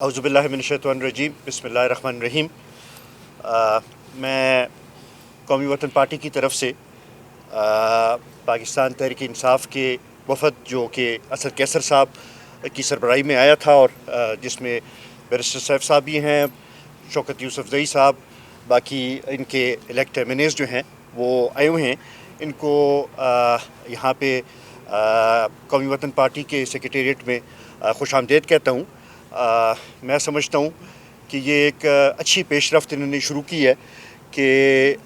औज़ुबिल्लाहिमिनश्शैतानिर्रजीम बिस्मिल्लाहिर्रहमानिर्रहीम। मैं कौमी वतन पार्टी की तरफ से पाकिस्तान तहरीक इंसाफ के वफ़द जो कि असद कैसर साहब की सरबराही में आया था और जिसमें बैरिस्टर सैफ साहब भी हैं, शौकत यूसुफ़ज़ई साहब, बाकी इनके इलेक्ट एमएनएज़ जो हैं वो आए हुए हैं। इनको यहाँ पे कौमी वतन पार्टी के सेक्रेटेरिएट में खुशामदीद कहता हूँ। मैं समझता हूँ कि ये एक अच्छी पेशरफ्त इन्होंने शुरू की है कि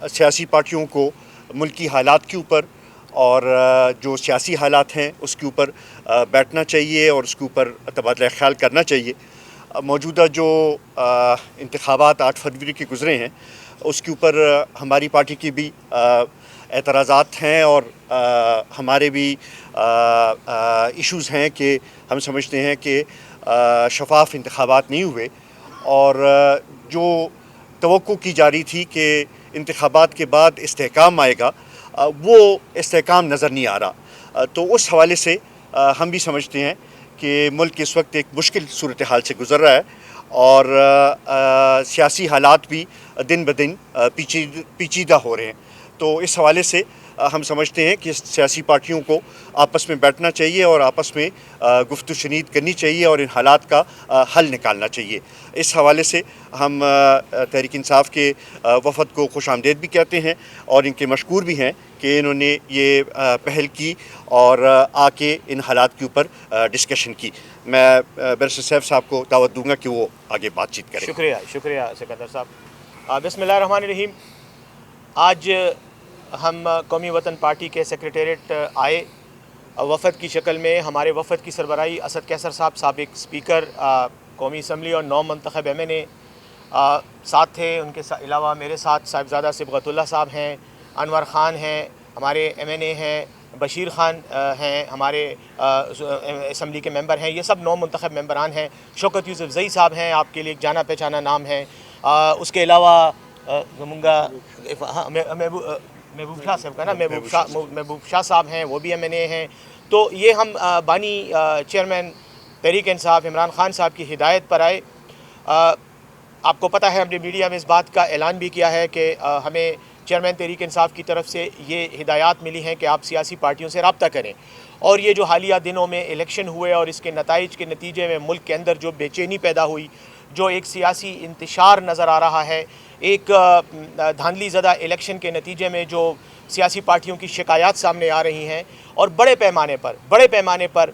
सियासी पार्टियों को मुल्की हालात के ऊपर और जो सियासी हालात हैं उसके ऊपर बैठना चाहिए और उसके ऊपर तबादला ख्याल करना चाहिए। मौजूदा जो इंतखाबात 8 फरवरी के गुज़रे हैं उसके ऊपर हमारी पार्टी की भी एतराज़ात हैं और हमारे भी इश्यूज़ हैं कि हम समझते हैं कि शफाफ इंतखाबात नहीं हुए और जो तवक्को की जा रही थी कि इंतखाबात के बाद इस्तेहकाम आएगा वो इस्तेहकाम नज़र नहीं आ रहा। तो उस हवाले से हम भी समझते हैं कि मुल्क इस वक्त एक मुश्किल सूरत हाल से गुज़र रहा है और सियासी हालात भी दिन ब दिन पेचीदा हो रहे हैं। तो इस हवाले से हम समझते हैं कि सियासी पार्टियों को आपस में बैठना चाहिए और आपस में गुफ्तगू शनीद करनी चाहिए और इन हालात का हल निकालना चाहिए। इस हवाले से हम तहरीक इंसाफ के वफ़द को खुशामदीद भी कहते हैं और इनके मशकूर भी हैं कि इन्होंने ये पहल की और आके इन हालात के ऊपर डिस्कशन की। मैं बैरिस्टर सैफ साहब को दावत दूंगा कि वो आगे बातचीत करें। शुक्रिया सिकंदर साहब। बिस्मिल्लाहिर्रहमानिर्रहीम। आज हम कौमी वतन पार्टी के सेक्रेटेरिएट आए वफ़द की शक्ल में। हमारे वफ़द की सरबराही असद कैसर साहब, साबिक स्पीकर कौमी असम्बली और नौ मंतखब एमएनए साथ थे। उनके अलावा मेरे साथ साहिबजादा सिबगतुल्लाह साहब हैं, अनवर ख़ान हैं, हमारे एमएनए हैं, बशीर ख़ान हैं, हमारे असम्बली के मेंबर हैं। ये सब नौ मंतखब मेंबरान हैं। शौकत यूसुफ़ज़ई साहब हैं, आपके लिए एक जाना पहचाना नाम है। उसके अलावा महबूब शाह साहब का ना महबूब शाह साहब हैं, वो भी एमएनए हैं। तो ये हम बानी चेयरमैन तहरीक इंसाफ इमरान ख़ान साहब की हिदायत पर आए। आपको पता है हमने मीडिया में इस बात का ऐलान भी किया है कि हमें चेयरमैन तहरीक इंसाफ की तरफ से ये हिदायत मिली हैं कि आप सियासी पार्टियों से रब्ता करें। और ये जो हालिया दिनों में इलेक्शन हुए और इसके नताइज के नतीजे में मुल्क के अंदर जो बेचैनी पैदा हुई, जो एक सियासी इंतशार नज़र आ रहा है, एक धांधली ज़दा इलेक्शन के नतीजे में जो सियासी पार्टियों की शिकायत सामने आ रही हैं और बड़े पैमाने पर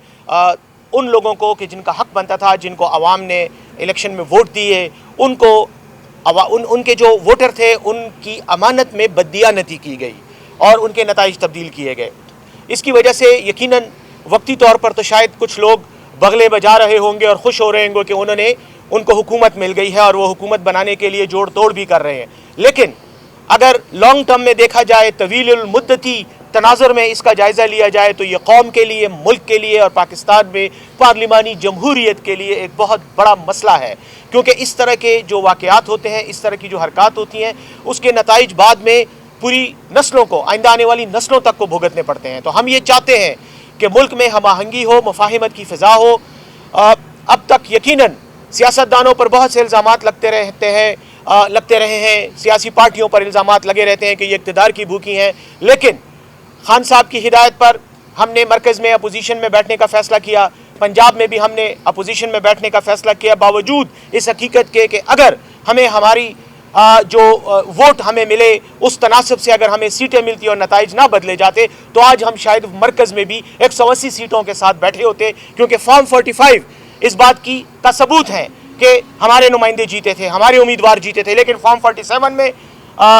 उन लोगों को कि जिनका हक़ बनता था, जिनको आवाम ने इलेक्शन में वोट दिए, उनके जो वोटर थे उनकी अमानत में बददियानती की गई और उनके नताइज तब्दील किए गए। इसकी वजह से यकीनन वक्ती तौर पर तो शायद कुछ लोग बगले बजा रहे होंगे और खुश हो रहे होंगे कि उनको हुकूमत मिल गई है और वो हुकूमत बनाने के लिए जोड़ तोड़ भी कर रहे हैं। लेकिन अगर लॉन्ग टर्म में देखा जाए, तवील मुद्दती तनाज़ुर में इसका जायज़ा लिया जाए, तो ये कौम के लिए, मुल्क के लिए और पाकिस्तान में पार्लिमानी जमहूरियत के लिए एक बहुत बड़ा मसला है। क्योंकि इस तरह के जो वाक़यात होते हैं, इस तरह की जो हरकत होती हैं, उसके नताइज बाद में पूरी नस्लों को, आइंदा आने वाली नस्लों तक को भुगतने पड़ते हैं। तो हम ये चाहते हैं कि मुल्क में हम आहंगी हो, मुफाहिमत की फ़िज़ा हो। अब तक यकीनन सियासतदानों पर बहुत से इल्ज़ामात लगते रहे हैं, सियासी पार्टियों पर इल्ज़ामात लगे रहते हैं कि ये इक़्तिदार की भूखी हैं। लेकिन खान साहब की हिदायत पर हमने मरकज़ में अपोजिशन में बैठने का फ़ैसला किया, पंजाब में भी हमने अपोजिशन में बैठने का फ़ैसला किया, बावजूद इस हकीकत के कि अगर हमें हमारी जो वोट हमें मिले उस तनासब से अगर हमें सीटें मिलती और नताइज ना बदले जाते तो आज हम शायद मरकज़ में भी 180 सीटों के साथ बैठे होते। क्योंकि फॉर्म 45 इस बात का सबूत है कि हमारे नुमाइंदे जीते थे, हमारे उम्मीदवार जीते थे, लेकिन फॉर्म 47 में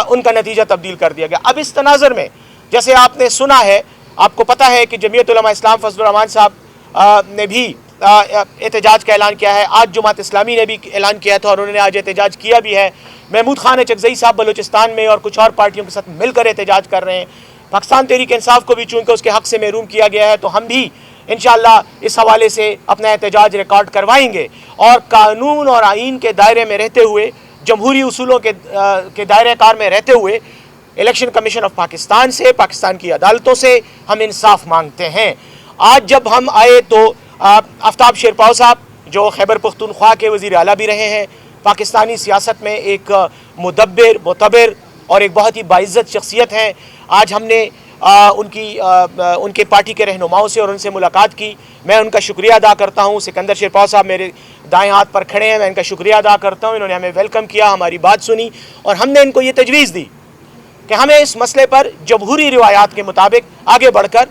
उनका नतीजा तब्दील कर दिया गया। अब इस तनाज़ुर में जैसे आपने सुना है, आपको पता है कि जमीयत उलमा इस्लाम फजलुर रहमान साहब ने भी एहतजाज का ऐलान किया है। आज जमात इस्लामी ने भी ऐलान किया था और उन्होंने आज एहतजाज किया भी है। महमूद खान अचकज़ई साहब बलूचिस्तान में और कुछ और पार्टियों के साथ मिलकर एहतजाज कर रहे हैं। पाकिस्तान तहरीक इंसाफ को भी चूँकि उसके हक़ से महरूम किया गया है, तो हम भी इंशाअल्लाह इस हवाले से अपना एहतजाज रिकॉर्ड करवाएंगे और कानून और आइन के दायरे में रहते हुए, जमहूरी उसूलों के दायरे कार में रहते हुए इलेक्शन कमीशन ऑफ पाकिस्तान से, पाकिस्तान की अदालतों से हम इंसाफ मांगते हैं। आज जब हम आए तो आफ्ताब शेरपाव साहब جو خیبر پختونخوا کے وزیر اعلیٰ بھی رہے ہیں، پاکستانی سیاست میں ایک مدبر، معتبر اور ایک بہت ہی باعزت شخصیت ہیں۔ آج ہم نے ان کے پارٹی کے رہنماؤں سے اور ان سے ملاقات کی۔ میں ان کا شکریہ ادا کرتا ہوں۔ سکندر شیرپاؤ صاحب میرے دائیں ہاتھ پر کھڑے ہیں، میں ان کا شکریہ ادا کرتا ہوں۔ انہوں نے ہمیں ویلکم کیا، ہماری بات سنی، اور ہم نے ان کو یہ تجویز دی کہ ہمیں اس مسئلے پر جمہوری روایات کے مطابق آگے بڑھ کر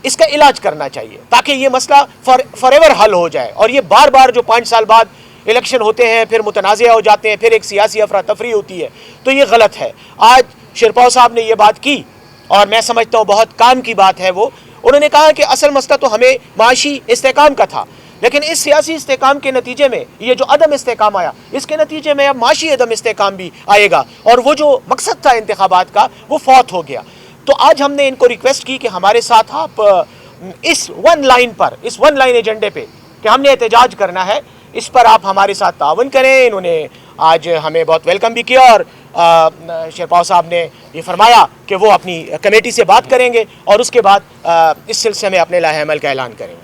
اس کا علاج کرنا چاہیے، تاکہ یہ مسئلہ فار ایور حل ہو جائے۔ اور یہ بار بار جو 5 سال بعد الیکشن ہوتے ہیں، پھر متنازع ہو جاتے ہیں، پھر ایک سیاسی افراتفری ہوتی ہے، تو یہ غلط ہے۔ آج شیرپاؤ صاحب نے یہ بات کی اور میں سمجھتا ہوں بہت کام کی بات ہے وہ۔ انہوں نے کہا کہ اصل مسئلہ تو ہمیں معاشی استحکام کا تھا، لیکن اس سیاسی استحکام کے نتیجے میں یہ جو عدم استحکام آیا، اس کے نتیجے میں اب معاشی عدم استحکام بھی آئے گا، اور وہ جو مقصد تھا انتخابات کا وہ فوت ہو گیا۔ تو آج ہم نے ان کو ریکویسٹ کی کہ ہمارے ساتھ آپ اس ون لائن ایجنڈے پہ کہ ہم نے احتجاج کرنا ہے، اس پر آپ ہمارے ساتھ تعاون کریں۔ انہوں نے آج ہمیں بہت ویلکم بھی کیا، اور شیرپاؤ صاحب نے یہ فرمایا کہ وہ اپنی کمیٹی سے بات کریں گے اور اس کے بعد اس سلسلے میں اپنے لائحہ عمل کا اعلان کریں گے۔